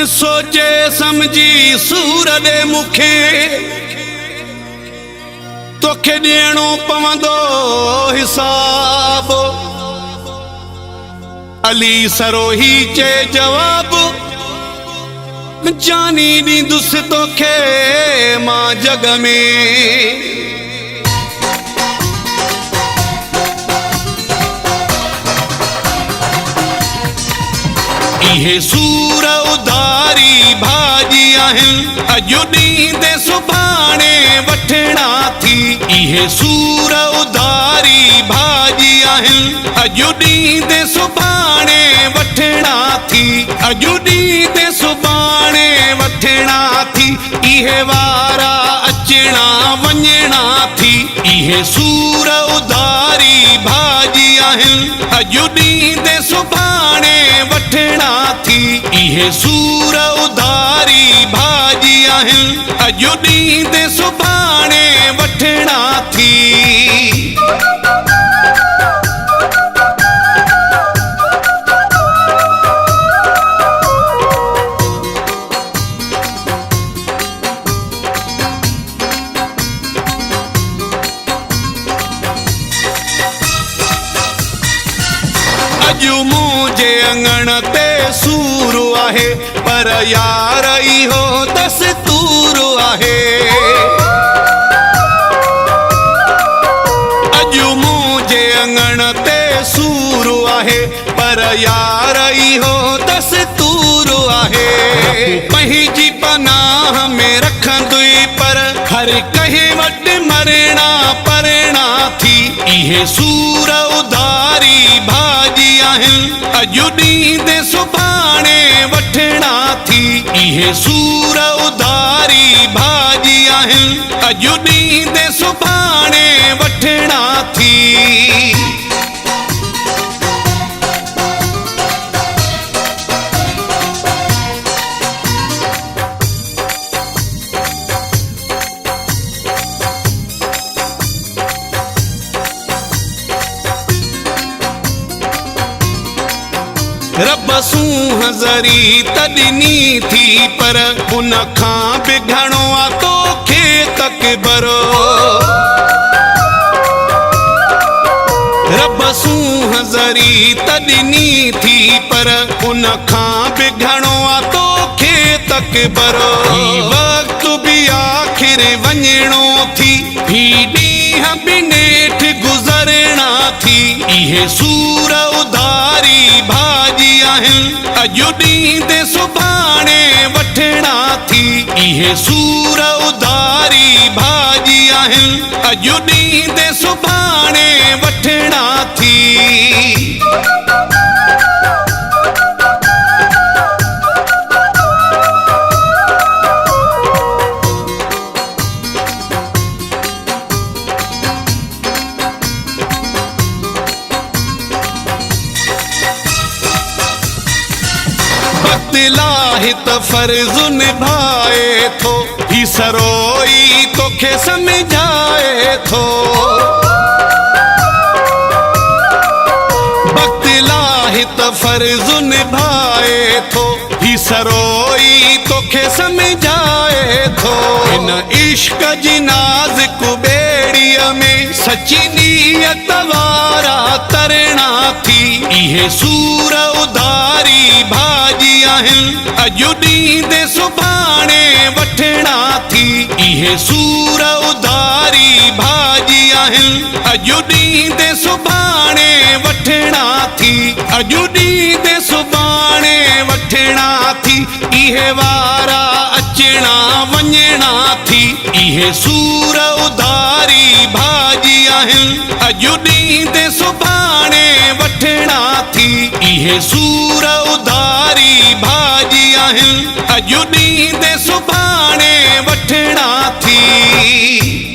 सोचे समझी सूर दे मुखे तोखे ॾियणो पवंदो हिसाब। अली सरोही चे जवाब जानी ॾींदुसि तोखे मां जग में। इहे सूर उधारी भाॼी आहिनि अॼु ॾींदे सुभाणे वठणा थी। इहे सूर उधारी भाॼी आहिनि अॼु ॾींदे सुभाणे वठणा थी। अॼु ॾींदे सुभाणे वठणा थी। इहे वारा अचणा वञणा थी। इहे सूर उधारी भाॼी आहिनि अॼु ॾींदे सुभाणे वठणा थी। इहे सूर उधारी भाॼी आहिनि अॼु ॾींदे सुभाणे वठणा थी। अॼु मुंहिंजे अंगण ते सूर आहे पर यार इहो दस्तूर आहे। अॼु मुंहिंजे अंगण ते सूर आहे पर यार इहो दस्तूर आहे। पंहिंजी पनाह में रखंदुई पर हर कंहिं वटि मरणा परणा थी। इहे सूर उधारी भाॼी आहिनि अॼु ॾींदे सुभाणे वठणा थी। इहे सूर उधारी भाॼी आहिनि अॼु ॾींदे सुभाणे वठणा थी। रब सूं हज़री त ॾिनी थी पर उन खां बि घणो आहे तोखे तकबर। रब सूं हज़री त ॾिनी थी पर उन खां बि घणो आहे तोखे तकबर। वक़्त बि आख़िर वञणो थी। ही ॾींहं बि नेठ गुज़रणा थी। इहे सूर उधारी भाॼी आहिनि अॼु ॾींदे सुभाणे वठणा थी। इहे सूर उधारी भाॼी आहिनि अॼु ॾींदे सुभाणे वठणा थी। लाहित फर्ज निभाए थो ही सरोई तोखे समझाए थो। वक्त लाहित फर्ज निभाए थो ही सरोई तोखे समझाए थो। इन इश्क जी नाज़ुक ॿेड़ीअ में सची नीयत वारा तरणा थी। इहे सूर उधारी भाॼी आहिनि अॼु ॾींदे सुभाणे वठणा थी। इहे सूर उधारी भाॼी आहिनि अॼु ॾींदे सुभाणे वठणा थी। अॼु ॾींदे सुभाणे वठणा थी। इहे वारा अचणा वञणा थी। इहे सूर उधारी भाॼी आहिनि अॼु ॾींदे सुभाणे वठणा थी। इहे सूर उधारी भाॼी आहिनि अॼु ॾींदे सुभाणे वठणा थी।